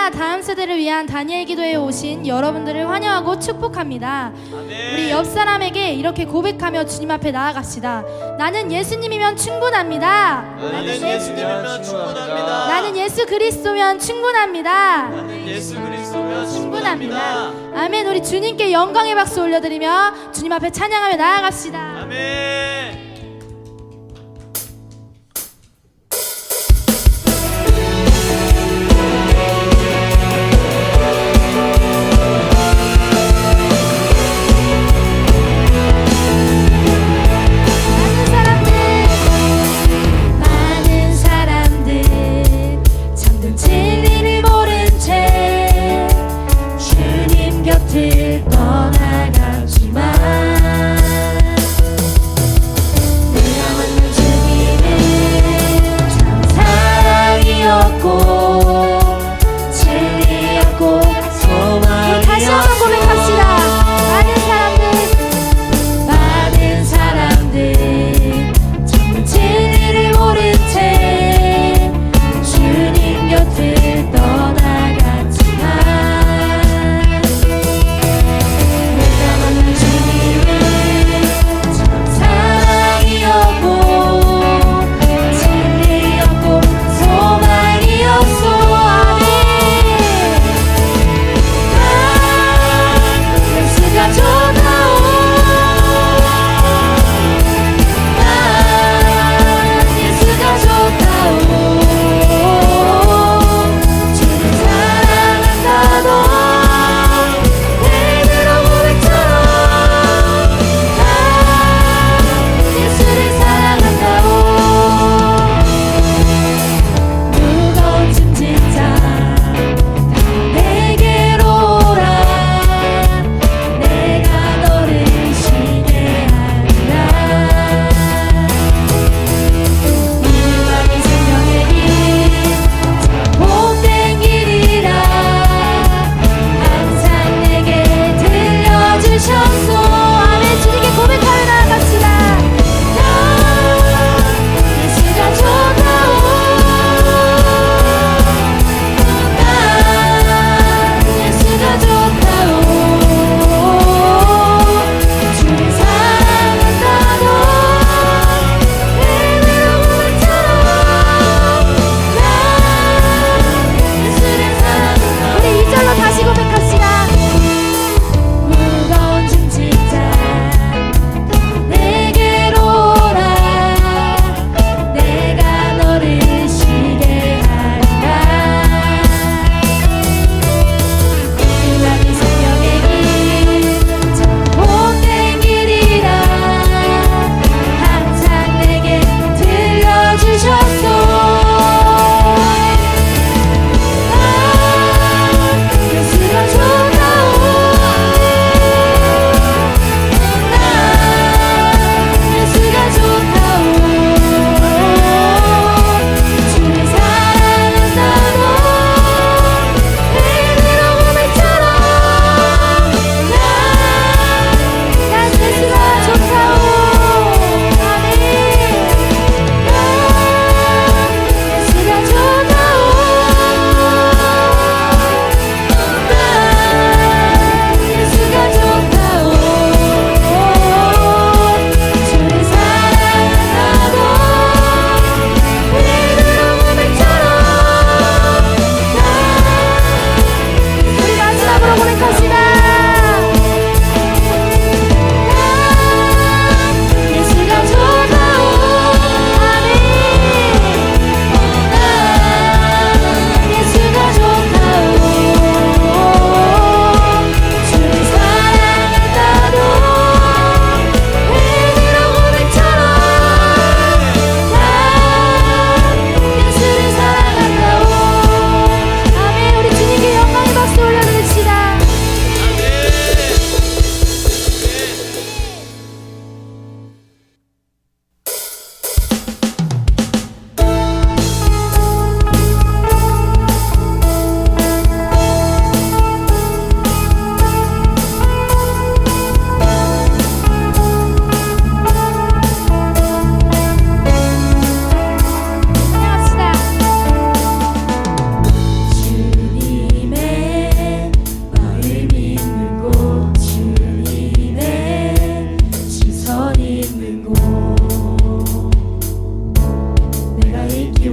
시대와 다음 세대를 위한 다니엘 기도에 오신 여러분들을 환영하고 축복합니다. 아멘. 우리 옆 사람에게 이렇게 고백하며 주님 앞에 나아갑시다. 나는 예수님이면 충분합니다. 나는 예수님이면 충분합니다. 나는 예수 그리스도면 충분합니다. 나는 예수 그리스도면 충분합니다. 충분합니다. 아멘. 우리 주님께 영광의 박수 올려드리며 주님 앞에 찬양하며 나아갑시다. 아멘. 많은 사람들 참된 진리를 모른 채 주님 곁을 떠나갔지만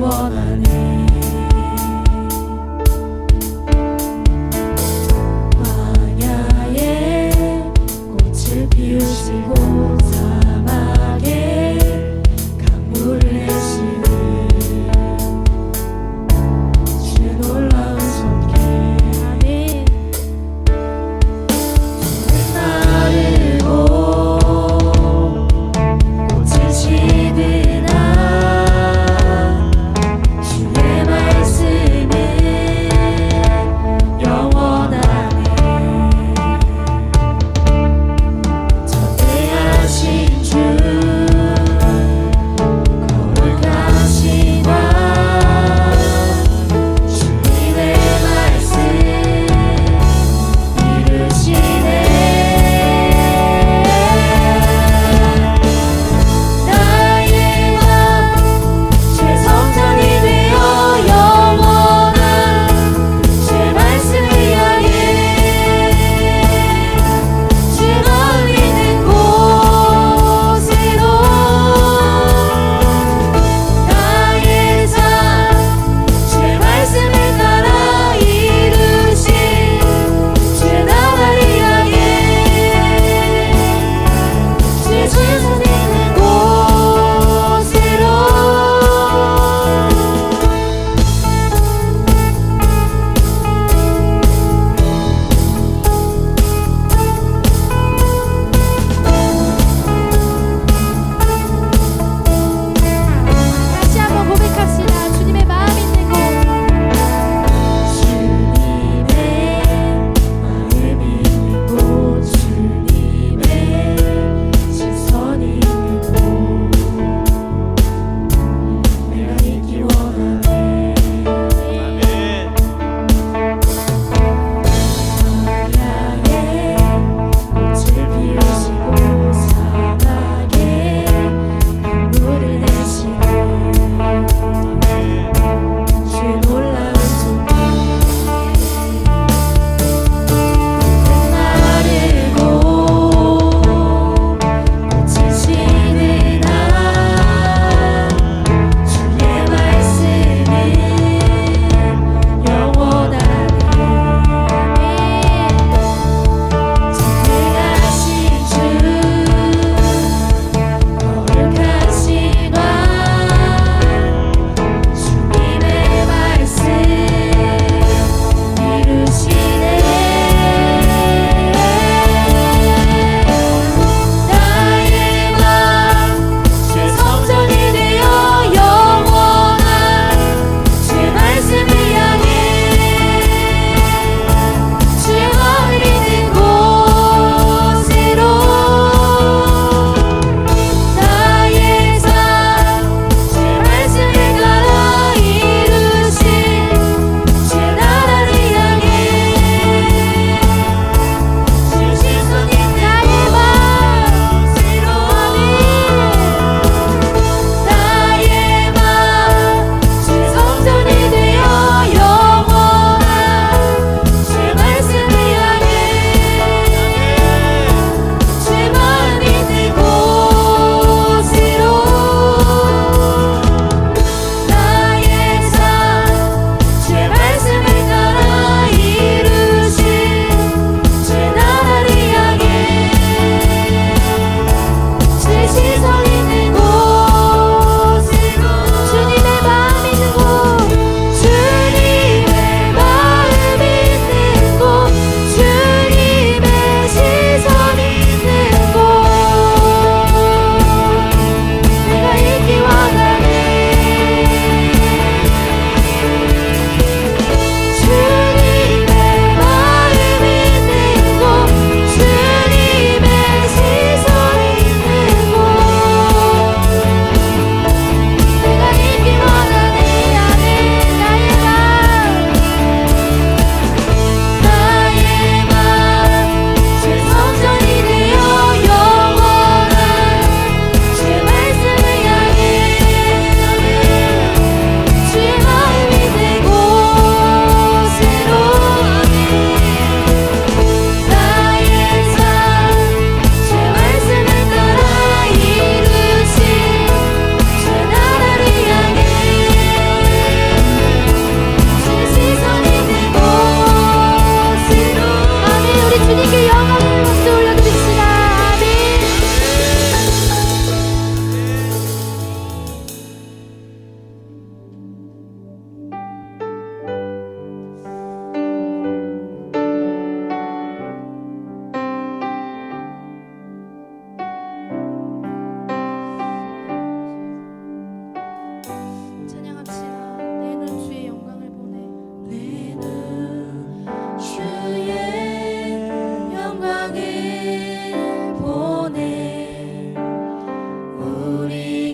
원하네. 광야에 꽃을 피우시고 사막에 강물을 내시는 주의 놀라운 손길. 아멘. 마르고 꽃을 지으나 주의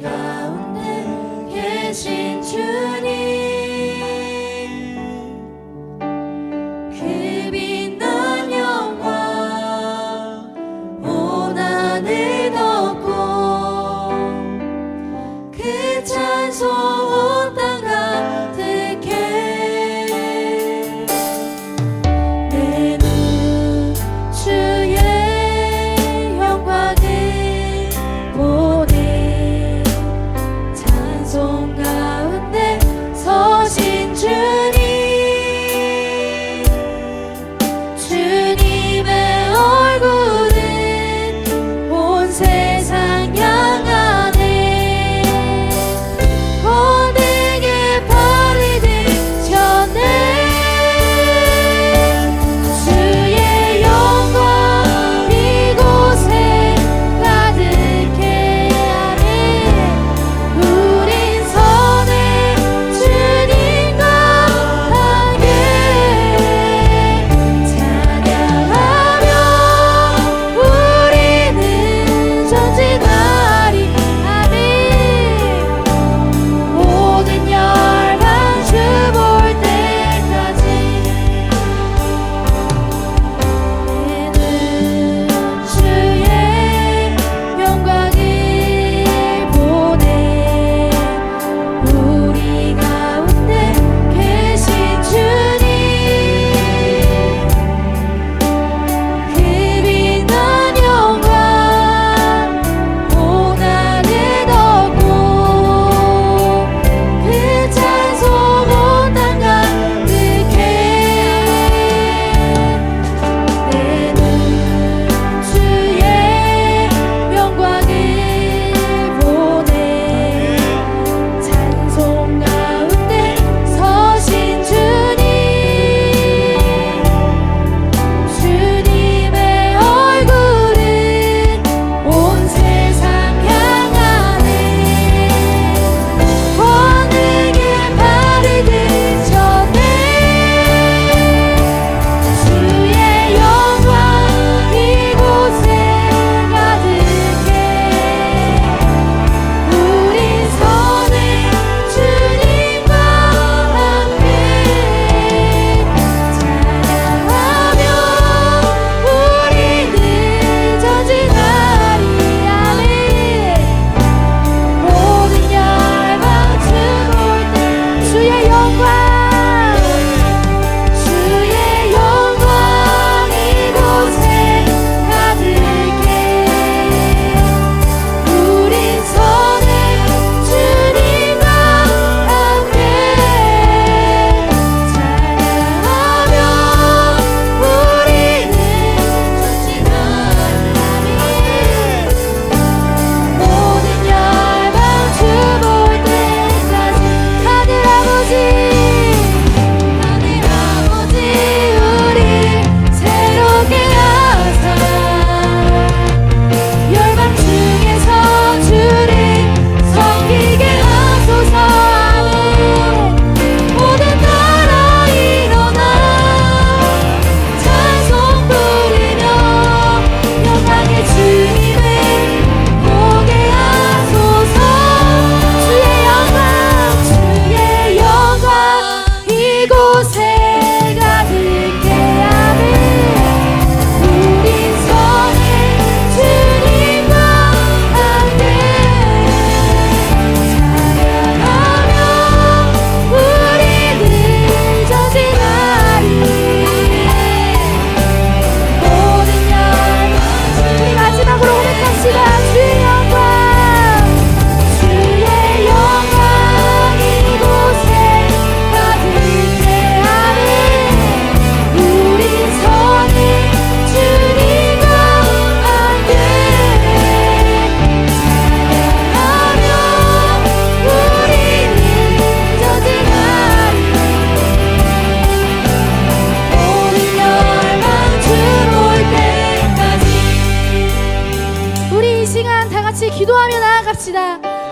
가운데 계신 주님 그 빛난 영광 온 하늘 덮고 그 찬송 온 땅 가득해 내 눈 주의 영광을 보네 찬송 가운데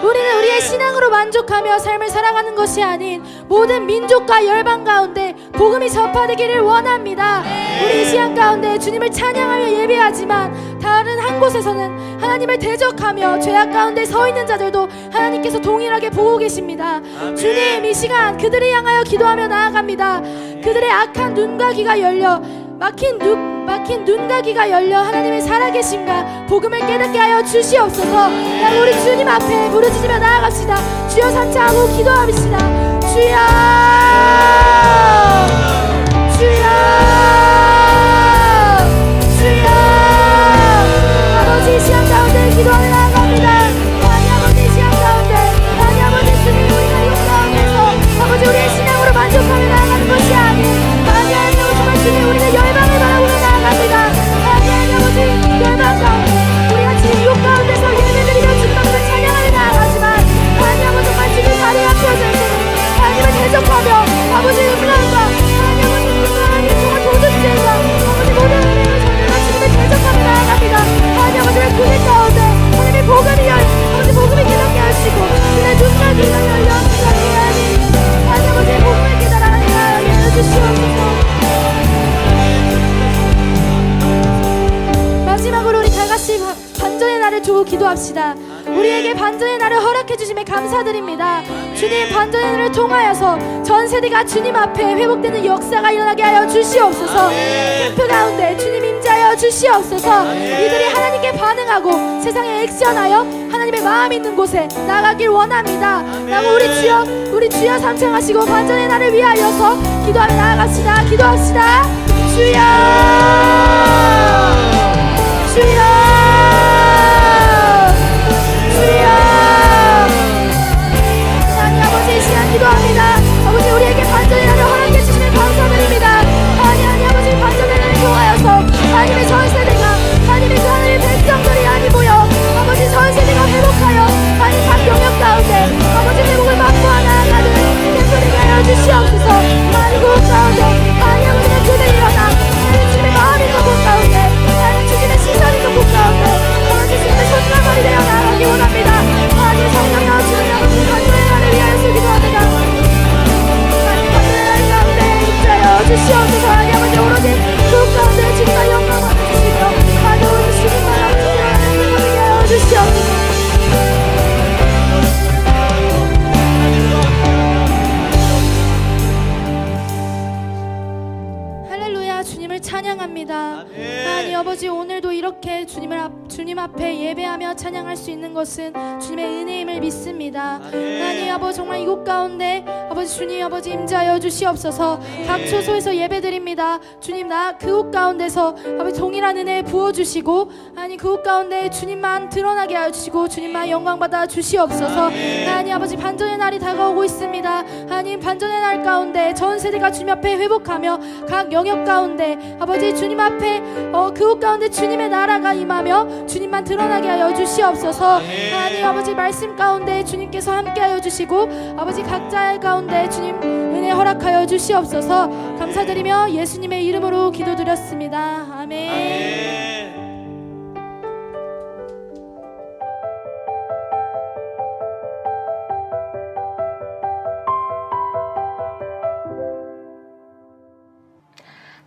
우리는 우리의 신앙으로 만족하며 삶을 살아가는 것이 아닌 모든 민족과 열방 가운데 복음이 전파되기를 원합니다. 우리 이 시간 가운데 주님을 찬양하며 예배하지만 다른 한 곳에서는 하나님을 대적하며 죄악 가운데 서 있는 자들도 하나님께서 동일하게 보고 계십니다. 주님, 이 시간 그들을 향하여 기도하며 나아갑니다. 그들의 악한 눈과 귀가 열려 막힌 눈과 귀가 열려 하나님의 살아계심과 복음을 깨닫게 하여 주시옵소서. 우리 주님 앞에 부르짖으며 나아갑시다. 주여 삼창하고 기도합시다. 주여, 주여, 주여. 아버지, 이 시간 가운데 기도하며 나아갑니다. 하나님 아버지, 이 시간 가운데 하나님 아버지 주님, 우리가 이 가운데서 아버지 우리의 신앙으로 만족하며 나아가는 것이 아닌 하나님 정말 주님, 우리가 열방을 바라보며 나아갑니다. 하나님 아버지, 열방 가운데 우리가 지금 이곳 가운데서 예배드리며 주님 앞에 찬양하며 나아가지만 하나님 아버지 정말 지금 자리 앞에 서서는 하나님을 대적하며 아버지 음란과 하나님 아버지 하나님 정말 도둑질과 아버지 모든 은혜를 전해라 주님을 대적하며 나아갑니다. 하나님 아버지 왜 그들 가운데 하나님의 아버지 복음이 깨닫게 하시고 그의 눈과 귀가 열려 깨닫게 하니 하나님 아버지 복음을 깨달아 하나님 해주시옵소서. 마지막으로 우리 다같이 반전의 날을 두고 기도합시다. 우리에게 반전의 날을 허락해 주심에 감사드립니다. 주님, 반전의 날을 통하여서 전 세대가 주님 앞에 회복되는 역사가 일어나게 하여 주시옵소서. 캠프 가운데 주님 임재하여 주시옵소서. 이들이 하나님께 반응하고 세상에 액션하여 하나님의 마음 있는 곳에 나가길 원합니다. 라고 우리 주여 삼창하시고 반전의 날을 위하여서 기도하며 나아갑시다. 기도합시다. 주여, 주여, 주여. 하나님 아버지, 이 시간 기도합니다. 아버지, 우리에게 반전의 날을 허락해 주시면 감사드립니다. 하나님 아버지, 반전의 날을 통하여서 하나님의 전 세대가 하나님의 그 하나님의 백성들이 아니 모여 아버지 전 세대가 회복하여 하나님 각 영역 가운데 아버지 회복을 맛보아 나아가는 캠프를 하여 주시옵소서. 하나님 그 가운데 하나님 아버지 그들이 일어나 하나님 주님의 마음이 있는 곳 가운데 하나님 주님의 시선이 있는 곳 가운데 아버지 주님의 손가락이 되어 나아가기 원합니다. 하나님 성령 나오시는 반전의 날을 위하여서 기도합니다. 하나님 반전의 날 가운데 임재하여 주시옵소서. 하나님 아버지 오로지 그 가운데 주님과 영광 받으시며 하나님 주님과 함께 하여 주시옵소서. 주님을 찬양합니다. 하나님 아버지, 오늘도 이렇게 주님 앞에 예배하며 찬양할 수 있는 것은 주님의 은혜임을 믿습니다. 하나님 아버지, 정말 이곳 가운데 아버지 주님 아버지 임재하여 주시옵소서. 각 초소에서 예배드립니다. 주님, 그곳 가운데서 아버지 동일한 은혜 부어주시고 하나님 그곳 가운데 주님만 드러나게 하여 주시고 주님만 영광받아 주시옵소서. 하나님 아버지, 반전의 날이 다가오고 있습니다. 하나님 반전의 날 가운데 전 세대가 주님 앞에 회복하며 각 영역 가운데 아버지 주님 앞에 그곳 가운데 주님의 나라가 임하며 주님만 드러나게 하여 주시옵소서. 하나님 아버지, 말씀 가운데 주님께서 함께 하여 주시고 아버지 각자 가운데 주님 은혜 허락하여 주시옵소서. 감사드리며 예수님의 이름으로 기도드렸습니다. 아멘.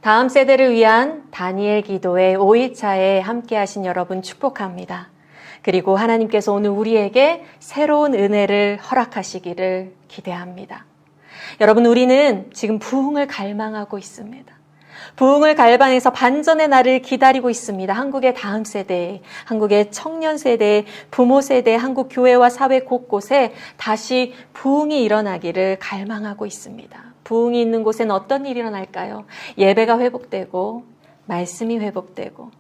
다음 세대를 위한 다니엘 기도의 5일차에 함께 하신 여러분 축복합니다. 그리고 하나님께서 오늘 우리에게 새로운 은혜를 허락하시기를 기대합니다. 여러분, 우리는 지금 부흥을 갈망하고 있습니다. 부흥을 갈망해서 반전의 날을 기다리고 있습니다. 한국의 다음 세대, 한국의 청년 세대, 부모 세대, 한국 교회와 사회 곳곳에 다시 부흥이 일어나기를 갈망하고 있습니다. 부흥이 있는 곳엔 어떤 일이 일어날까요? 예배가 회복되고, 말씀이 회복되고,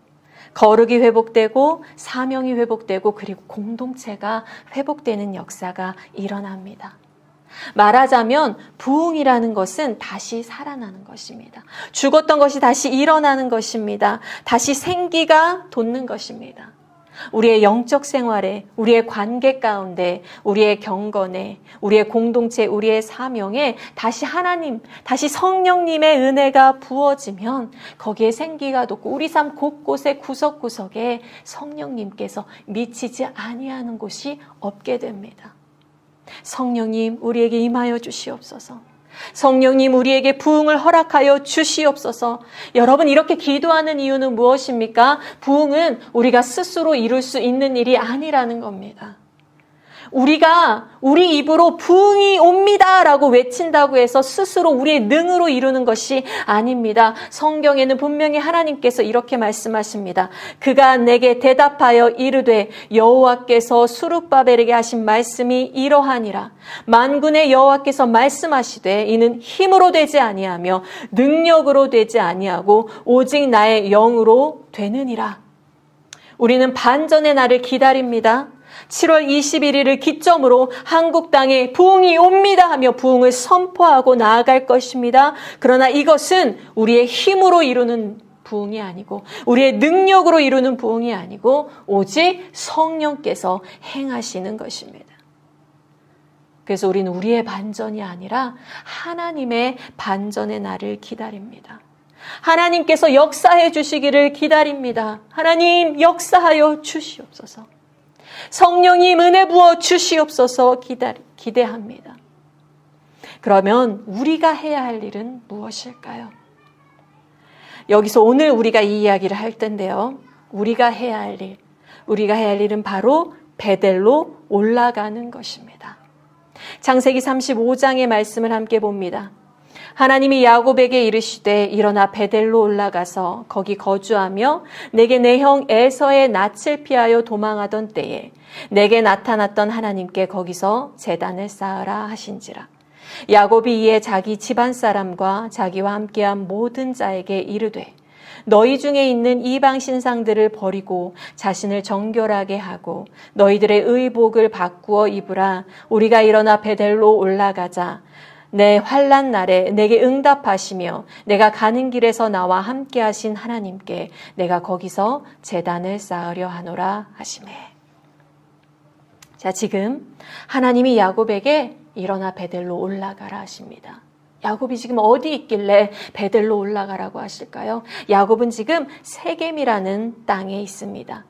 거룩이 회복되고, 사명이 회복되고, 그리고 공동체가 회복되는 역사가 일어납니다. 말하자면 부흥이라는 것은 다시 살아나는 것입니다. 죽었던 것이 다시 일어나는 것입니다. 다시 생기가 돋는 것입니다. 우리의 영적 생활에, 우리의 관계 가운데, 우리의 경건에, 우리의 공동체, 우리의 사명에 다시 하나님, 다시 성령님의 은혜가 부어지면 거기에 생기가 돋고 우리 삶 곳곳에 구석구석에 성령님께서 미치지 아니하는 곳이 없게 됩니다. 성령님, 우리에게 임하여 주시옵소서. 성령님, 우리에게 부흥을 허락하여 주시옵소서. 여러분, 이렇게 기도하는 이유는 무엇입니까? 부흥은 우리가 스스로 이룰 수 있는 일이 아니라는 겁니다. 우리가 우리 입으로 부흥이 옵니다 라고 외친다고 해서 스스로 우리의 능으로 이루는 것이 아닙니다. 성경에는 분명히 하나님께서 이렇게 말씀하십니다. 그가 내게 대답하여 이르되 여호와께서 수룹바벨에게 하신 말씀이 이러하니라. 만군의 여호와께서 말씀하시되 이는 힘으로 되지 아니하며 능력으로 되지 아니하고 오직 나의 영으로 되느니라. 우리는 반전의 날을 기다립니다. 7월 21일을 기점으로 한국 땅에 부흥이 옵니다 하며 부흥을 선포하고 나아갈 것입니다. 그러나 이것은 우리의 힘으로 이루는 부흥이 아니고 우리의 능력으로 이루는 부흥이 아니고 오직 성령께서 행하시는 것입니다. 그래서 우리는 우리의 반전이 아니라 하나님의 반전의 날을 기다립니다. 하나님께서 역사해 주시기를 기다립니다. 하나님 역사하여 주시옵소서. 성령님 은혜 부어 주시옵소서 기대합니다. 그러면 우리가 해야 할 일은 무엇일까요? 여기서 오늘 우리가 이 이야기를 할 텐데요. 우리가 해야 할 일은 바로 베델로 올라가는 것입니다. 창세기 35장의 말씀을 함께 봅니다. 하나님이 야곱에게 이르시되 일어나 베델로 올라가서 거기 거주하며 내게 내 형 에서의 낯을 피하여 도망하던 때에 내게 나타났던 하나님께 거기서 제단을 쌓으라 하신지라. 야곱이 이에 자기 집안 사람과 자기와 함께한 모든 자에게 이르되 너희 중에 있는 이방 신상들을 버리고 자신을 정결하게 하고 너희들의 의복을 바꾸어 입으라. 우리가 일어나 베델로 올라가자. 내 환난 날에 내게 응답하시며 내가 가는 길에서 나와 함께 하신 하나님께 내가 거기서 제단을 쌓으려 하노라 하시매. 자, 지금 하나님이 야곱에게 일어나 베델로 올라가라 하십니다. 야곱이 지금 어디 있길래 베델로 올라가라고 하실까요? 야곱은 지금 세겜이라는 땅에 있습니다.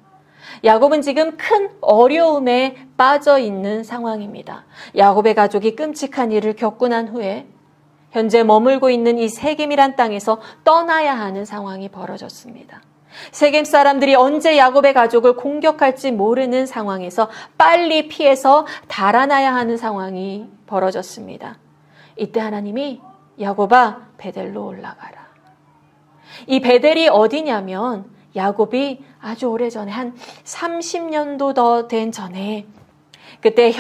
야곱은 지금 큰 어려움에 빠져 있는 상황입니다. 야곱의 가족이 끔찍한 일을 겪고 난 후에 현재 머물고 있는 이 세겜이란 땅에서 떠나야 하는 상황이 벌어졌습니다. 세겜 사람들이 언제 야곱의 가족을 공격할지 모르는 상황에서 빨리 피해서 달아나야 하는 상황이 벌어졌습니다. 이때 하나님이 야곱아 베델로 올라가라. 이 베델이 어디냐면 야곱이 아주 오래전에 한 30년도 더 된 전에 그때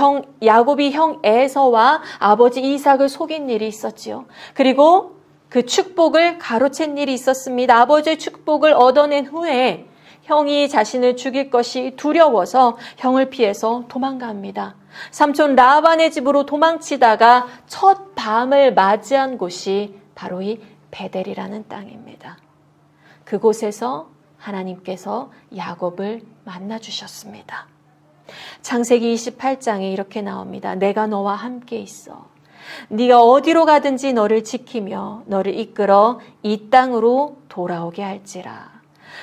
야곱이 형 에서와 아버지 이삭을 속인 일이 있었지요. 그리고 그 축복을 가로챈 일이 있었습니다. 아버지의 축복을 얻어낸 후에 형이 자신을 죽일 것이 두려워서 형을 피해서 도망갑니다. 삼촌 라반의 집으로 도망치다가 첫 밤을 맞이한 곳이 바로 이 베델이라는 땅입니다. 그곳에서 하나님께서 야곱을 만나주셨습니다. 창세기 28장에 이렇게 나옵니다. 내가 너와 함께 있어. 네가 어디로 가든지 너를 지키며 너를 이끌어 이 땅으로 돌아오게 할지라.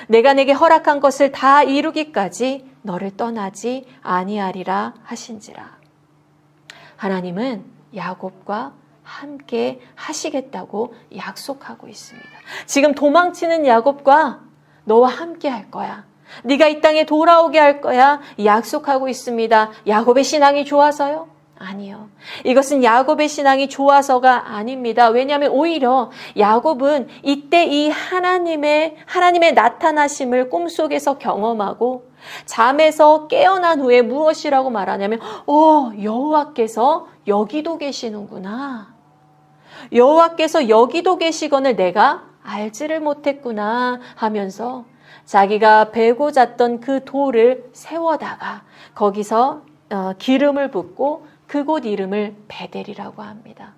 내가 내게 허락한 것을 다 이루기까지 너를 떠나지 아니하리라 하신지라. 하나님은 야곱과 함께 하시겠다고 약속하고 있습니다. 지금 도망치는 야곱과 너와 함께 할 거야. 네가 이 땅에 돌아오게 할 거야. 약속하고 있습니다. 야곱의 신앙이 좋아서요? 아니요. 이것은 야곱의 신앙이 좋아서가 아닙니다. 왜냐하면 오히려 야곱은 이때 이 하나님의 나타나심을 꿈속에서 경험하고 잠에서 깨어난 후에 무엇이라고 말하냐면 여호와께서 여기도 계시는구나. 여호와께서 여기도 계시거늘 내가 알지를 못했구나 하면서 자기가 베고 잤던 그 돌을 세워다가 거기서 기름을 붓고 그곳 이름을 베델이라고 합니다.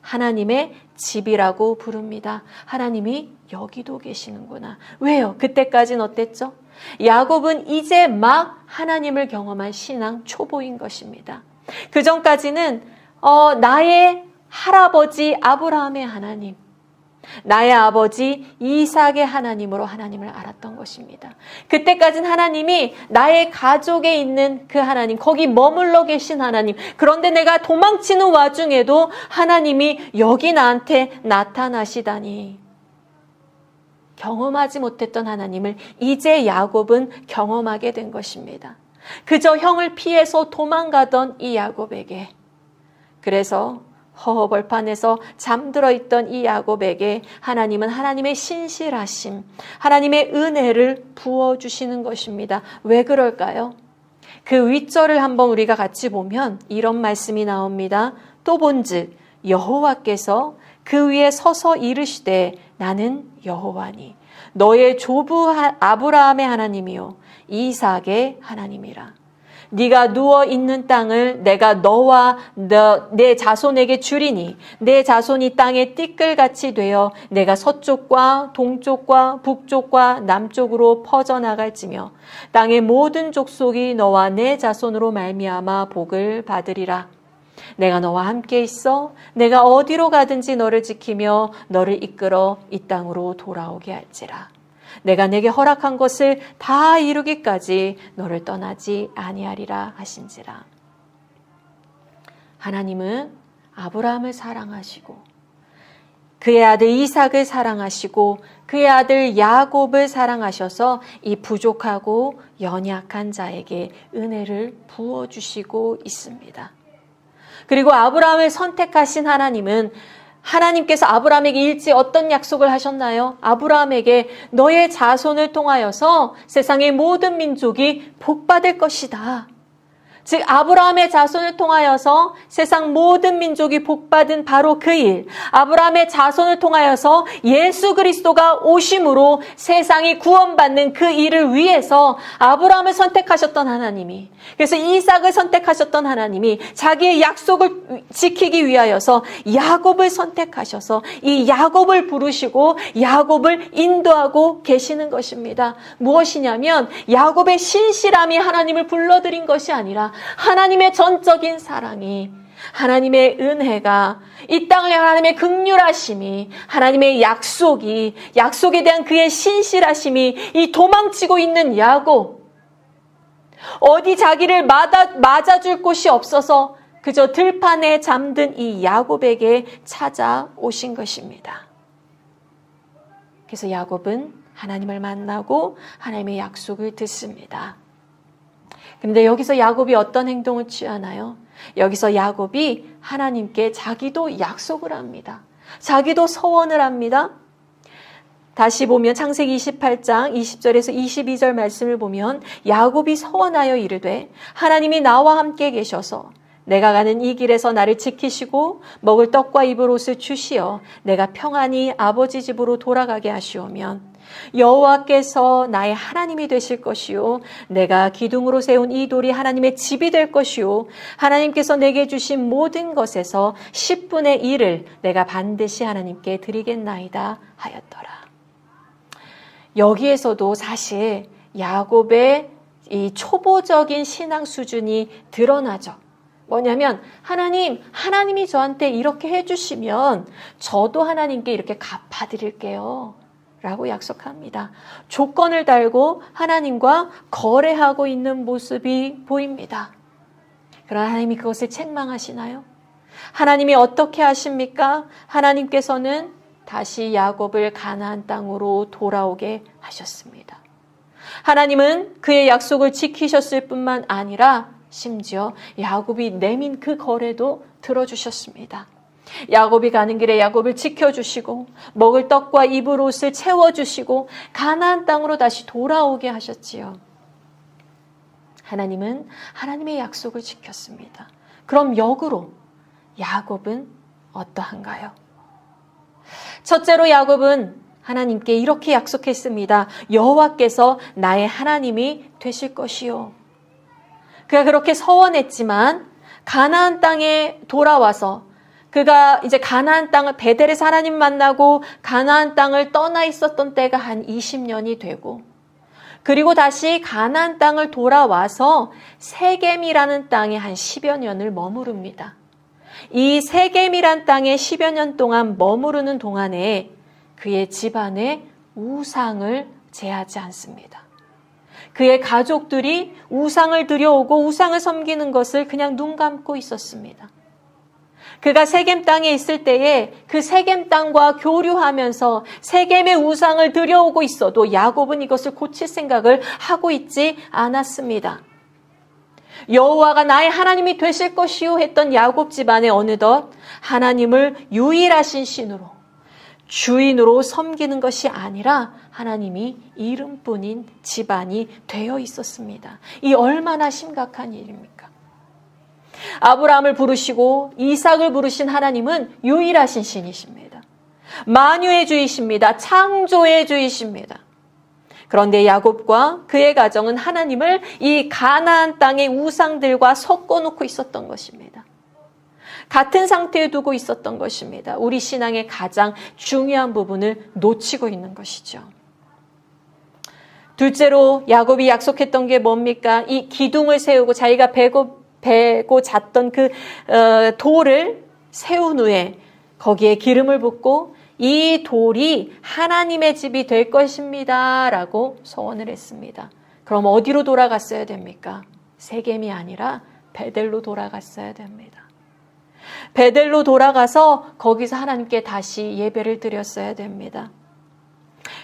하나님의 집이라고 부릅니다. 하나님이 여기도 계시는구나. 왜요? 그때까지는 어땠죠? 야곱은 이제 막 하나님을 경험한 신앙 초보인 것입니다. 그 전까지는 나의 할아버지 아브라함의 하나님, 나의 아버지 이삭의 하나님으로 하나님을 알았던 것입니다. 그때까지는 하나님이 나의 가족에 있는 그 하나님, 거기 머물러 계신 하나님, 그런데 내가 도망치는 와중에도 하나님이 여기 나한테 나타나시다니, 경험하지 못했던 하나님을 이제 야곱은 경험하게 된 것입니다. 그저 형을 피해서 도망가던 이 야곱에게, 그래서 허허벌판에서 잠들어 있던 이 야곱에게 하나님은 하나님의 신실하심, 하나님의 은혜를 부어주시는 것입니다. 왜 그럴까요? 그 윗절을 한번 우리가 같이 보면 이런 말씀이 나옵니다. 또 본즉 여호와께서 그 위에 서서 이르시되 나는 여호와니 너의 조부 아브라함의 하나님이요 이삭의 하나님이라. 네가 누워 있는 땅을 내가 너와 내 자손에게 주리니 내 자손이 땅에 띠끌같이 되어 내가 서쪽과 동쪽과 북쪽과 남쪽으로 퍼져나갈지며 땅의 모든 족속이 너와 내 자손으로 말미암아 복을 받으리라. 내가 너와 함께 있어 내가 어디로 가든지 너를 지키며 너를 이끌어 이 땅으로 돌아오게 할지라. 내가 내게 허락한 것을 다 이루기까지 너를 떠나지 아니하리라 하신지라. 하나님은 아브라함을 사랑하시고 그의 아들 이삭을 사랑하시고 그의 아들 야곱을 사랑하셔서 이 부족하고 연약한 자에게 은혜를 부어주시고 있습니다. 그리고 아브라함을 선택하신 하나님은 하나님께서 아브라함에게 일찍 어떤 약속을 하셨나요? 아브라함에게 너의 자손을 통하여서 세상의 모든 민족이 복받을 것이다. 즉 아브라함의 자손을 통하여서 세상 모든 민족이 복받은 바로 그 일, 아브라함의 자손을 통하여서 예수 그리스도가 오심으로 세상이 구원받는 그 일을 위해서 아브라함을 선택하셨던 하나님이, 그래서 이삭을 선택하셨던 하나님이 자기의 약속을 지키기 위하여서 야곱을 선택하셔서 이 야곱을 부르시고 야곱을 인도하고 계시는 것입니다. 무엇이냐면 야곱의 신실함이 하나님을 불러들인 것이 아니라 하나님의 전적인 사랑이, 하나님의 은혜가, 이 땅을 향한 하나님의 긍휼하심이, 하나님의 약속에 대한 그의 신실하심이 이 도망치고 있는 야곱, 어디 자기를 맞아줄 곳이 없어서 그저 들판에 잠든 이 야곱에게 찾아오신 것입니다. 그래서 야곱은 하나님을 만나고 하나님의 약속을 듣습니다. 그런데 여기서 야곱이 어떤 행동을 취하나요? 여기서 야곱이 하나님께 자기도 약속을 합니다. 자기도 서원을 합니다. 다시 보면 창세기 28장 20절에서 22절 말씀을 보면 야곱이 서원하여 이르되 하나님이 나와 함께 계셔서 내가 가는 이 길에서 나를 지키시고 먹을 떡과 입을 옷을 주시어 내가 평안히 아버지 집으로 돌아가게 하시오면 여호와께서 나의 하나님이 되실 것이요 내가 기둥으로 세운 이 돌이 하나님의 집이 될 것이요 하나님께서 내게 주신 모든 것에서 10분의 1을 내가 반드시 하나님께 드리겠나이다 하였더라. 여기에서도 사실 야곱의 이 초보적인 신앙 수준이 드러나죠. 뭐냐면 하나님이 저한테 이렇게 해주시면 저도 하나님께 이렇게 갚아드릴게요 라고 약속합니다. 조건을 달고 하나님과 거래하고 있는 모습이 보입니다. 그러나 하나님이 그것을 책망하시나요? 하나님이 어떻게 하십니까? 하나님께서는 다시 야곱을 가나안 땅으로 돌아오게 하셨습니다. 하나님은 그의 약속을 지키셨을 뿐만 아니라 심지어 야곱이 내민 그 거래도 들어주셨습니다. 야곱이 가는 길에 야곱을 지켜주시고 먹을 떡과 입을 옷을 채워주시고 가나안 땅으로 다시 돌아오게 하셨지요. 하나님은 하나님의 약속을 지켰습니다. 그럼 역으로 야곱은 어떠한가요? 첫째로 야곱은 하나님께 이렇게 약속했습니다. 여호와께서 나의 하나님이 되실 것이요. 그가 그렇게 서원했지만 가나안 땅에 돌아와서 그가 이제 가나안 땅을 베델에서 하나님 만나고 가나안 땅을 떠나 있었던 때가 한 20년이 되고 그리고 다시 가나안 땅을 돌아와서 세겜이라는 땅에 한 10여 년을 머무릅니다. 이 세겜이란 땅에 10여 년 동안 머무르는 동안에 그의 집안에 우상을 제하지 않습니다. 그의 가족들이 우상을 들여오고 우상을 섬기는 것을 그냥 눈 감고 있었습니다. 그가 세겜 땅에 있을 때에 그 세겜 땅과 교류하면서 세겜의 우상을 들여오고 있어도 야곱은 이것을 고칠 생각을 하고 있지 않았습니다. 여호와가 나의 하나님이 되실 것이요 했던 야곱 집안에 어느덧 하나님을 유일하신 신으로 주인으로 섬기는 것이 아니라 하나님이 이름뿐인 집안이 되어 있었습니다. 이 얼마나 심각한 일입니까? 아브라함을 부르시고 이삭을 부르신 하나님은 유일하신 신이십니다. 만유의 주이십니다. 창조의 주이십니다. 그런데 야곱과 그의 가정은 하나님을 이 가나안 땅의 우상들과 섞어놓고 있었던 것입니다. 같은 상태에 두고 있었던 것입니다. 우리 신앙의 가장 중요한 부분을 놓치고 있는 것이죠. 둘째로 야곱이 약속했던 게 뭡니까? 이 기둥을 세우고 자기가 베고 잤던 그 돌을 세운 후에 거기에 기름을 붓고 이 돌이 하나님의 집이 될 것입니다 라고 소원을 했습니다. 그럼 어디로 돌아갔어야 됩니까? 세겜이 아니라 베델로 돌아갔어야 됩니다. 베델로 돌아가서 거기서 하나님께 다시 예배를 드렸어야 됩니다.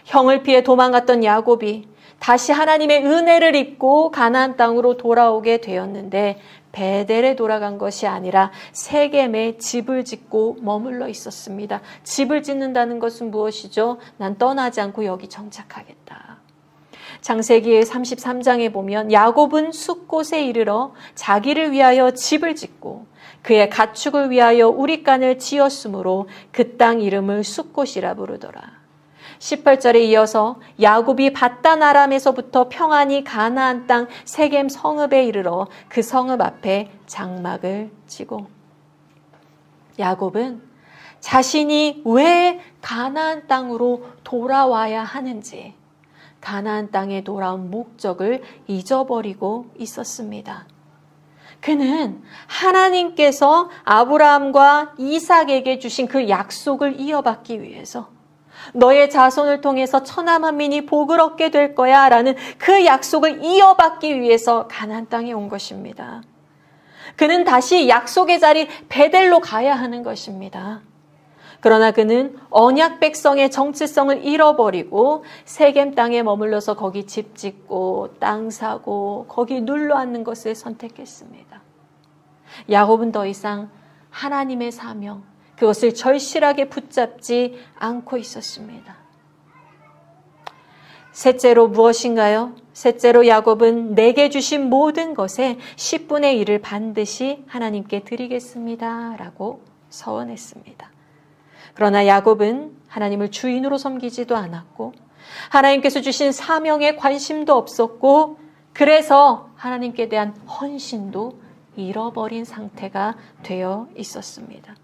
형을 피해 도망갔던 야곱이 다시 하나님의 은혜를 입고 가나안 땅으로 돌아오게 되었는데 베델에 돌아간 것이 아니라 세겜에 집을 짓고 머물러 있었습니다. 집을 짓는다는 것은 무엇이죠? 난 떠나지 않고 여기 정착하겠다. 창세기 33장에 보면 야곱은 숫곳에 이르러 자기를 위하여 집을 짓고 그의 가축을 위하여 우릿간을 지었으므로 그 땅 이름을 숫곳이라 부르더라. 18절에 이어서 야곱이 밧단 아람에서부터 평안히 가나안 땅 세겜 성읍에 이르러 그 성읍 앞에 장막을 치고 야곱은 자신이 왜 가나안 땅으로 돌아와야 하는지 가나안 땅에 돌아온 목적을 잊어버리고 있었습니다. 그는 하나님께서 아브라함과 이삭에게 주신 그 약속을 이어받기 위해서 너의 자손을 통해서 천하 만민이 복을 얻게 될 거야 라는 그 약속을 이어받기 위해서 가나안 땅에 온 것입니다. 그는 다시 약속의 자리 베델로 가야 하는 것입니다. 그러나 그는 언약 백성의 정체성을 잃어버리고 세겜 땅에 머물러서 거기 집 짓고 땅 사고 거기 눌러 앉는 것을 선택했습니다. 야곱은 더 이상 하나님의 사명, 그것을 절실하게 붙잡지 않고 있었습니다. 셋째로 무엇인가요? 셋째로 야곱은 내게 주신 모든 것의 10분의 1을 반드시 하나님께 드리겠습니다 라고 서원했습니다. 그러나 야곱은 하나님을 주인으로 섬기지도 않았고 하나님께서 주신 사명에 관심도 없었고 그래서 하나님께 대한 헌신도 잃어버린 상태가 되어 있었습니다.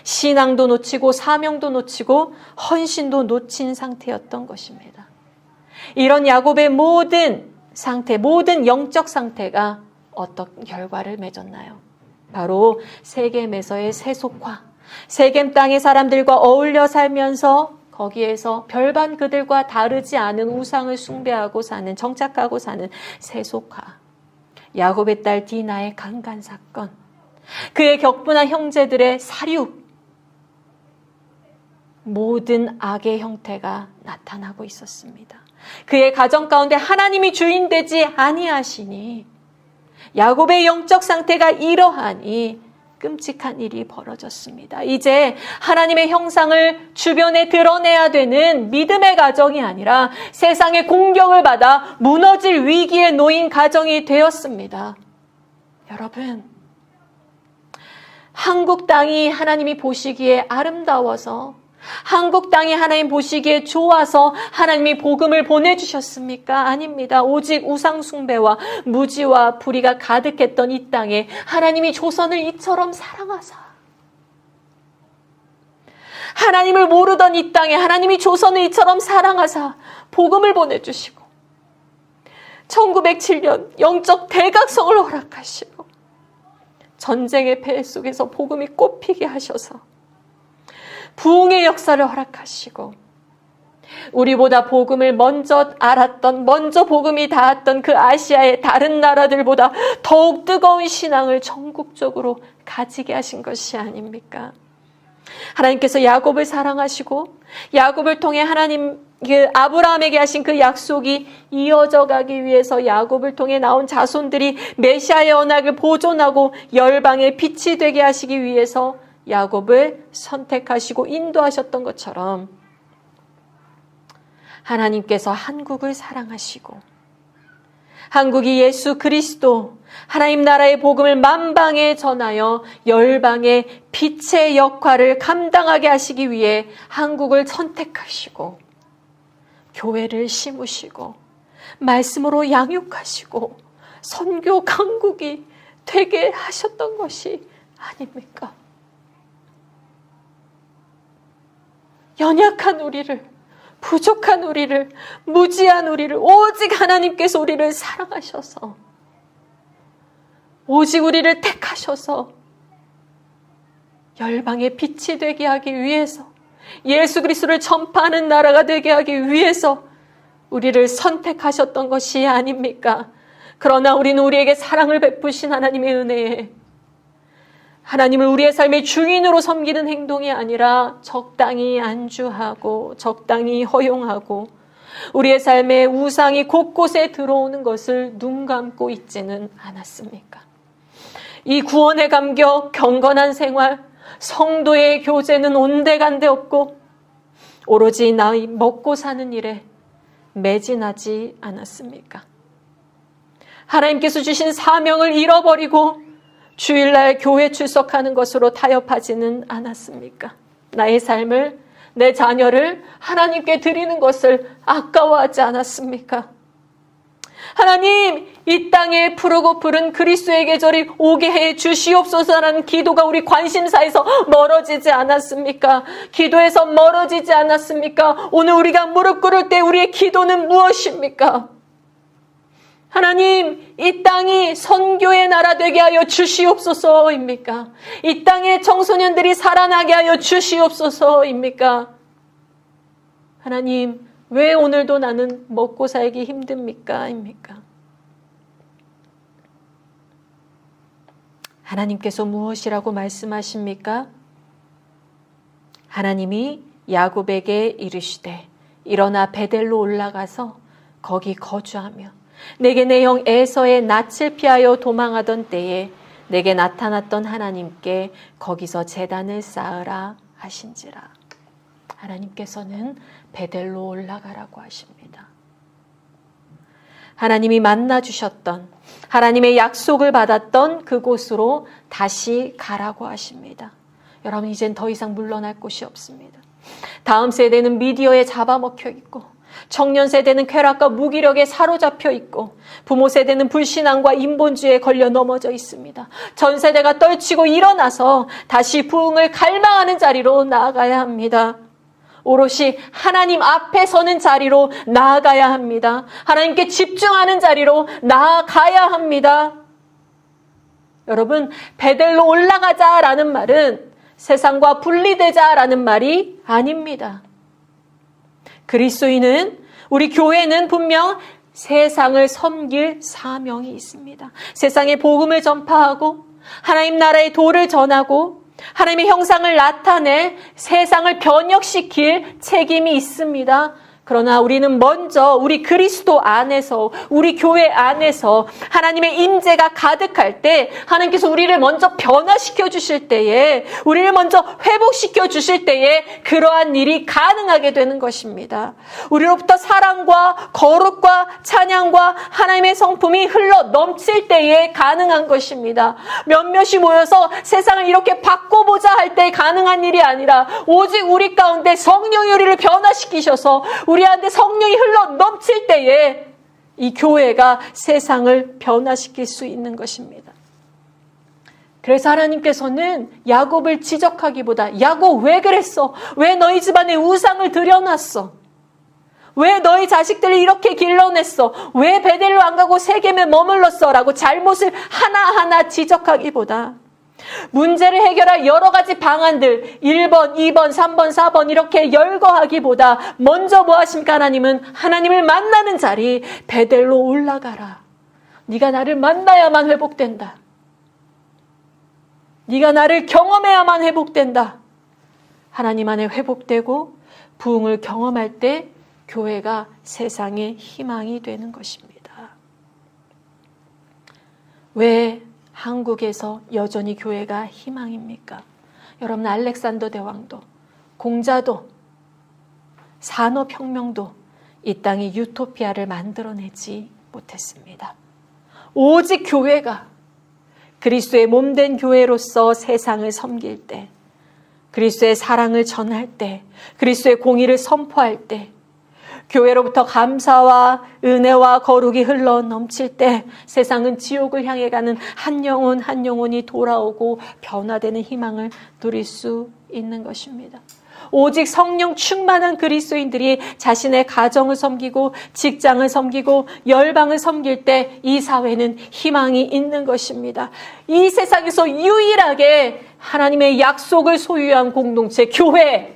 신앙도 놓치고 사명도 놓치고 헌신도 놓친 상태였던 것입니다. 이런 야곱의 모든 상태, 모든 영적 상태가 어떤 결과를 맺었나요? 바로 세겜에서의 세속화, 세겜 땅의 사람들과 어울려 살면서 거기에서 별반 그들과 다르지 않은 우상을 숭배하고 사는, 정착하고 사는 세속화, 야곱의 딸 디나의 강간 사건, 그의 격분한 형제들의 사륙, 모든 악의 형태가 나타나고 있었습니다. 그의 가정 가운데 하나님이 주인 되지 아니하시니 야곱의 영적 상태가 이러하니 끔찍한 일이 벌어졌습니다. 이제 하나님의 형상을 주변에 드러내야 되는 믿음의 가정이 아니라 세상의 공격을 받아 무너질 위기에 놓인 가정이 되었습니다. 여러분, 한국 땅이 하나님이 보시기에 아름다워서 한국 땅이 하나님 보시기에 좋아서 하나님이 복음을 보내주셨습니까? 아닙니다. 오직 우상숭배와 무지와 불의가 가득했던 이 땅에 하나님이 조선을 이처럼 사랑하사 하나님을 모르던 이 땅에 하나님이 조선을 이처럼 사랑하사 복음을 보내주시고 1907년 영적 대각성을 허락하시고 전쟁의 폐해 속에서 복음이 꽃피게 하셔서 부흥의 역사를 허락하시고 우리보다 복음을 먼저 알았던, 먼저 복음이 닿았던 그 아시아의 다른 나라들보다 더욱 뜨거운 신앙을 전국적으로 가지게 하신 것이 아닙니까? 하나님께서 야곱을 사랑하시고 야곱을 통해 하나님 아브라함에게 하신 그 약속이 이어져 가기 위해서 야곱을 통해 나온 자손들이 메시아의 언약을 보존하고 열방의 빛이 되게 하시기 위해서 야곱을 선택하시고 인도하셨던 것처럼 하나님께서 한국을 사랑하시고 한국이 예수 그리스도 하나님 나라의 복음을 만방에 전하여 열방의 빛의 역할을 감당하게 하시기 위해 한국을 선택하시고 교회를 심으시고 말씀으로 양육하시고 선교 강국이 되게 하셨던 것이 아닙니까? 연약한 우리를, 부족한 우리를, 무지한 우리를 오직 하나님께서 우리를 사랑하셔서 오직 우리를 택하셔서 열방의 빛이 되게 하기 위해서 예수 그리스도를 전파하는 나라가 되게 하기 위해서 우리를 선택하셨던 것이 아닙니까? 그러나 우리는 우리에게 사랑을 베푸신 하나님의 은혜에 하나님을 우리의 삶의 주인으로 섬기는 행동이 아니라 적당히 안주하고 적당히 허용하고 우리의 삶에 우상이 곳곳에 들어오는 것을 눈 감고 있지는 않았습니까? 이 구원의 감격, 경건한 생활, 성도의 교제는 온데간데 없고 오로지 나의 먹고 사는 일에 매진하지 않았습니까? 하나님께서 주신 사명을 잃어버리고 주일날 교회 출석하는 것으로 타협하지는 않았습니까? 나의 삶을, 내 자녀를 하나님께 드리는 것을 아까워하지 않았습니까? 하나님, 이 땅에 푸르고 푸른 그리스도의 계절이 오게 해 주시옵소서라는 기도가 우리 관심사에서 멀어지지 않았습니까? 기도에서 멀어지지 않았습니까? 오늘 우리가 무릎 꿇을 때 우리의 기도는 무엇입니까? 하나님, 이 땅이 선교의 나라 되게 하여 주시옵소서입니까? 이 땅의 청소년들이 살아나게 하여 주시옵소서입니까? 하나님, 왜 오늘도 나는 먹고 살기 힘듭니까? 입니까? 하나님께서 무엇이라고 말씀하십니까? 하나님이 야곱에게 이르시되 일어나 베델로 올라가서 거기 거주하며 내게 내 형 에서의 낯을 피하여 도망하던 때에 내게 나타났던 하나님께 거기서 제단을 쌓으라 하신지라. 하나님께서는 베델로 올라가라고 하십니다. 하나님이 만나주셨던, 하나님의 약속을 받았던 그곳으로 다시 가라고 하십니다. 여러분, 이젠 더 이상 물러날 곳이 없습니다. 다음 세대는 미디어에 잡아먹혀 있고 청년 세대는 쾌락과 무기력에 사로잡혀 있고 부모 세대는 불신앙과 인본주의에 걸려 넘어져 있습니다. 전 세대가 떨치고 일어나서 다시 부흥을 갈망하는 자리로 나아가야 합니다. 오롯이 하나님 앞에 서는 자리로 나아가야 합니다. 하나님께 집중하는 자리로 나아가야 합니다. 여러분, 베델로 올라가자라는 말은 세상과 분리되자라는 말이 아닙니다. 그리스도인은, 우리 교회는 분명 세상을 섬길 사명이 있습니다. 세상에 복음을 전파하고 하나님 나라의 도를 전하고 하나님의 형상을 나타내 세상을 변혁시킬 책임이 있습니다. 그러나 우리는 먼저 우리 그리스도 안에서, 우리 교회 안에서 하나님의 임재가 가득할 때 하나님께서 우리를 먼저 변화시켜 주실 때에, 우리를 먼저 회복시켜 주실 때에 그러한 일이 가능하게 되는 것입니다. 우리로부터 사랑과 거룩과 찬양과 하나님의 성품이 흘러 넘칠 때에 가능한 것입니다. 몇몇이 모여서 세상을 이렇게 바꿔보자 할 때 가능한 일이 아니라 오직 우리 가운데 성령이 우리를 변화시키셔서 우리한테 성령이 흘러 넘칠 때에 이 교회가 세상을 변화시킬 수 있는 것입니다. 그래서 하나님께서는 야곱을 지적하기보다 야곱 왜 그랬어? 왜 너희 집안에 우상을 들여놨어? 왜 너희 자식들을 이렇게 길러냈어? 왜 베델로 안 가고 세겜에 머물렀어? 라고 잘못을 하나하나 지적하기보다 문제를 해결할 여러 가지 방안들 1번, 2번, 3번, 4번 이렇게 열거하기보다 먼저 뭐 하십니까? 하나님은 하나님을 만나는 자리 베델로 올라가라. 네가 나를 만나야만 회복된다. 네가 나를 경험해야만 회복된다. 하나님 안에 회복되고 부흥을 경험할 때 교회가 세상의 희망이 되는 것입니다. 왜 한국에서 여전히 교회가 희망입니까? 여러분, 알렉산더 대왕도, 공자도, 산업혁명도 이 땅에 유토피아를 만들어내지 못했습니다. 오직 교회가 그리스도의 몸된 교회로서 세상을 섬길 때, 그리스도의 사랑을 전할 때, 그리스도의 공의를 선포할 때, 교회로부터 감사와 은혜와 거룩이 흘러 넘칠 때 세상은 지옥을 향해 가는 한 영혼 한 영혼이 돌아오고 변화되는 희망을 누릴 수 있는 것입니다. 오직 성령 충만한 그리스도인들이 자신의 가정을 섬기고 직장을 섬기고 열방을 섬길 때 이 사회는 희망이 있는 것입니다. 이 세상에서 유일하게 하나님의 약속을 소유한 공동체 교회,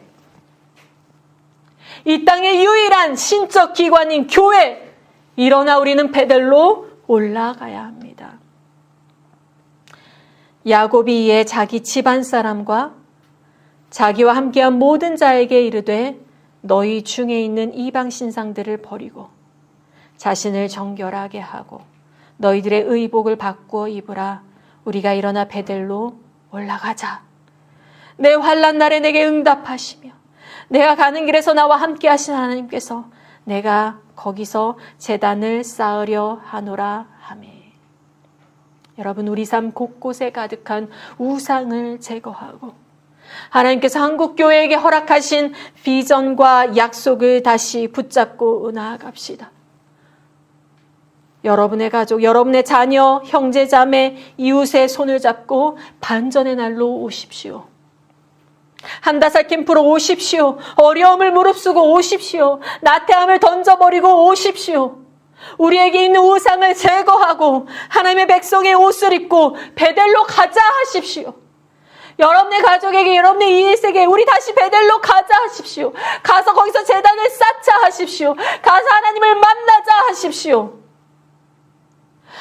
이 땅의 유일한 신적 기관인 교회, 일어나 우리는 베델로 올라가야 합니다. 야곱이 이에 자기 집안 사람과 자기와 함께한 모든 자에게 이르되 너희 중에 있는 이방 신상들을 버리고 자신을 정결하게 하고 너희들의 의복을 바꾸어 입으라. 우리가 일어나 베델로 올라가자. 내 환난 날에 내게 응답하시며 내가 가는 길에서 나와 함께 하신 하나님께서 내가 거기서 제단을 쌓으려 하노라 하매. 여러분, 우리 삶 곳곳에 가득한 우상을 제거하고 하나님께서 한국교회에게 허락하신 비전과 약속을 다시 붙잡고 나아갑시다. 여러분의 가족, 여러분의 자녀, 형제, 자매, 이웃의 손을 잡고 반전의 날로 오십시오. 한다살 캠프로 오십시오. 어려움을 무릅쓰고 오십시오. 나태함을 던져버리고 오십시오. 우리에게 있는 우상을 제거하고 하나님의 백성의 옷을 입고 베델로 가자 하십시오. 여러분의 가족에게, 여러분의 이웃에게 우리 다시 베델로 가자 하십시오. 가서 거기서 제단을 쌓자 하십시오. 가서 하나님을 만나자 하십시오.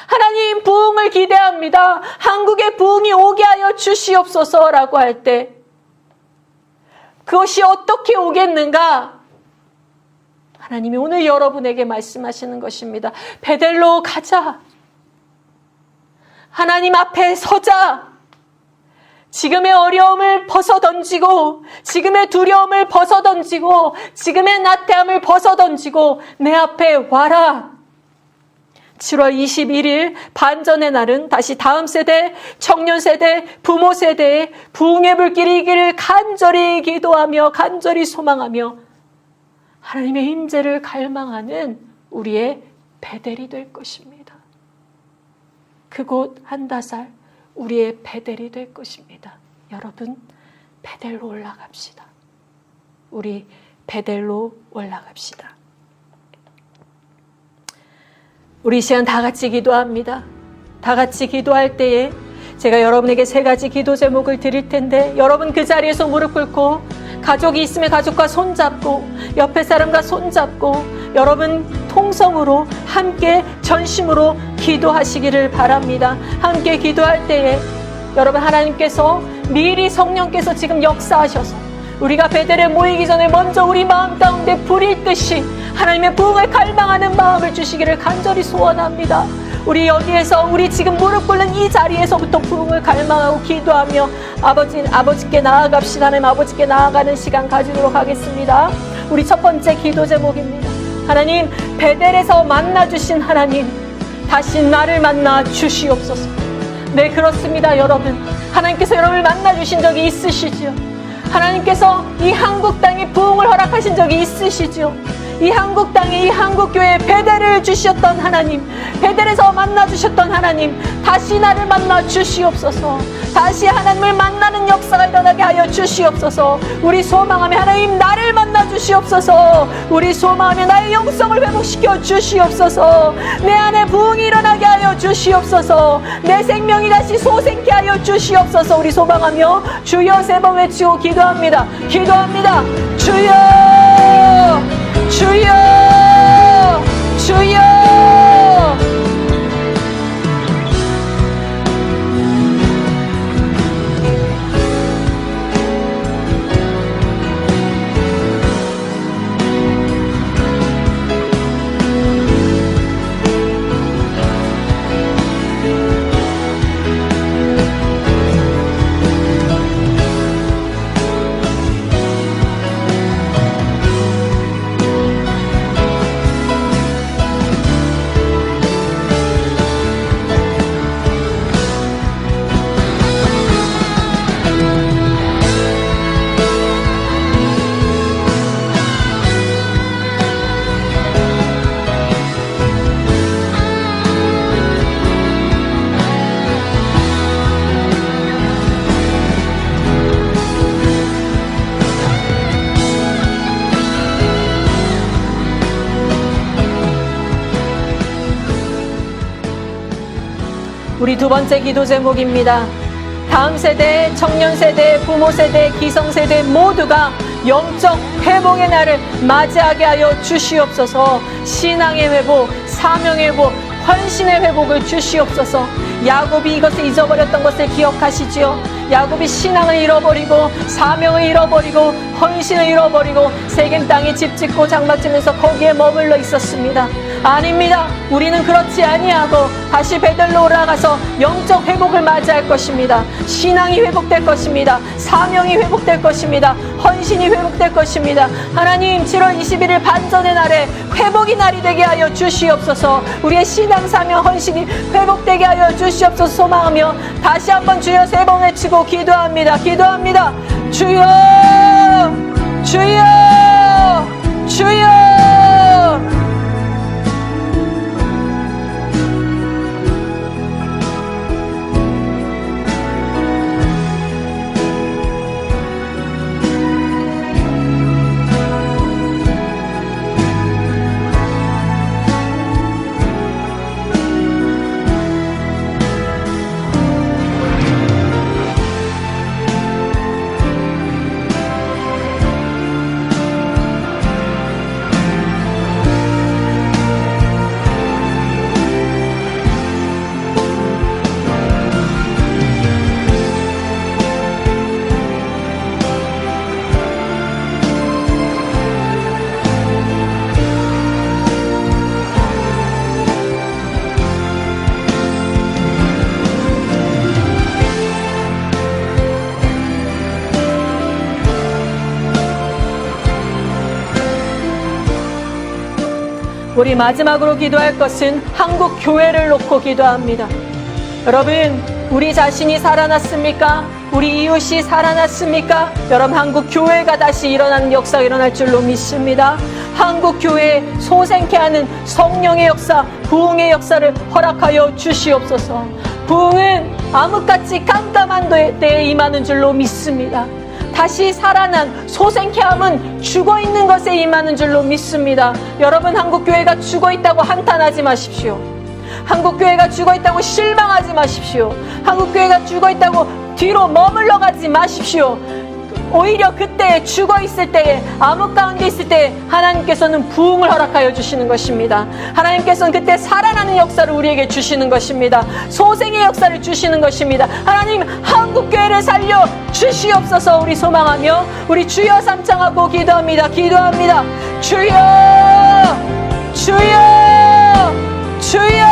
하나님, 부흥을 기대합니다. 한국에 부흥이 오게 하여 주시옵소서라고 할 때 그것이 어떻게 오겠는가? 하나님이 오늘 여러분에게 말씀하시는 것입니다. 베델로 가자. 하나님 앞에 서자. 지금의 어려움을 벗어던지고, 지금의 두려움을 벗어던지고, 지금의 나태함을 벗어던지고 내 앞에 와라. 7월 21일 반전의 날은 다시 다음 세대, 청년 세대, 부모 세대의 부흥의 불길이 이기를 간절히 기도하며 간절히 소망하며 하나님의 임재를 갈망하는 우리의 베델이 될 것입니다. 그곳 한다살 우리의 베델이 될 것입니다. 여러분, 베델로 올라갑시다. 우리 베델로 올라갑시다. 우리 이 시간 다 같이 기도합니다. 다 같이 기도할 때에 제가 여러분에게 3가지 기도 제목을 드릴 텐데 여러분 그 자리에서 무릎 꿇고 가족이 있으면 가족과 손잡고 옆에 사람과 손잡고 여러분 통성으로 함께 전심으로 기도하시기를 바랍니다. 함께 기도할 때에 여러분 하나님께서 미리 성령께서 지금 역사하셔서 우리가 베델에 모이기 전에 먼저 우리 마음 가운데 불일 듯이 하나님의 부흥을 갈망하는 마음을 주시기를 간절히 소원합니다. 우리 여기에서 우리 지금 무릎 꿇는 이 자리에서부터 부흥을 갈망하고 기도하며 아버지께 나아갑시다. 하나님 아버지께 나아가는 시간 가지도록 하겠습니다. 우리 첫 번째 기도 제목입니다. 하나님, 베델에서 만나주신 하나님, 다시 나를 만나 주시옵소서. 네, 그렇습니다. 여러분, 하나님께서 여러분을 만나주신 적이 있으시지요. 하나님께서 이 한국 땅에 부흥을 허락하신 적이 있으시지요. 이 한국 땅에, 이 한국교회에 베델을 주셨던 하나님, 베델에서 만나주셨던 하나님, 다시 나를 만나 주시옵소서. 다시 하나님을 만나는 역사가 일어나게 하여 주시옵소서. 우리 소망하며 하나님 나를 만나 주시옵소서. 우리 소망하며 나의 영성을 회복시켜 주시옵소서. 내 안에 부흥이 일어나게 하여 주시옵소서. 내 생명이 다시 소생케 하여 주시옵소서. 우리 소망하며 주여 세 번 외치고 기도합니다. 기도합니다. 주여 주여 주여. 우리 두 번째 기도 제목입니다. 다음 세대, 청년 세대, 부모 세대, 기성 세대 모두가 영적 회복의 날을 맞이하게 하여 주시옵소서. 신앙의 회복, 사명의 회복, 헌신의 회복을 주시옵소서. 야곱이 이것을 잊어버렸던 것을 기억하시지요. 야곱이 신앙을 잃어버리고 사명을 잃어버리고 헌신을 잃어버리고 세겜 땅에 집 짓고 장막 지면서 거기에 머물러 있었습니다. 아닙니다. 우리는 그렇지 아니하고 다시 베들로 올라가서 영적 회복을 맞이할 것입니다. 신앙이 회복될 것입니다. 사명이 회복될 것입니다. 헌신이 회복될 것입니다. 하나님 7월 21일 반전의 날에 회복의 날이 되게 하여 주시옵소서. 우리의 신앙, 사명, 헌신이 회복되게 하여 주시옵소서. 소망하며 다시 한번 주여 세 번 외치고 기도합니다. 기도합니다. 주여 주여 주여. 우리 마지막으로 기도할 것은 한국 교회를 놓고 기도합니다. 여러분, 우리 자신이 살아났습니까? 우리 이웃이 살아났습니까? 여러분, 한국 교회가 다시 일어나는 역사가 일어날 줄로 믿습니다. 한국 교회에 소생케 하는 성령의 역사, 부흥의 역사를 허락하여 주시옵소서. 부흥은 암흑같이 깜깜한 때에 임하는 줄로 믿습니다. 다시 살아난 소생케함은 죽어있는 것에 임하는 줄로 믿습니다. 여러분, 한국교회가 죽어있다고 한탄하지 마십시오. 한국교회가 죽어있다고 실망하지 마십시오. 한국교회가 죽어있다고 뒤로 머물러 가지 마십시오. 오히려 그때 죽어있을 때에 암흑 가운데 있을 때에 하나님께서는 부흥을 허락하여 주시는 것입니다. 하나님께서는 그때 살아나는 역사를 우리에게 주시는 것입니다. 소생의 역사를 주시는 것입니다. 하나님, 한국교회를 살려 주시옵소서. 우리 소망하며 우리 주여 삼창하고 기도합니다. 기도합니다. 주여 주여 주여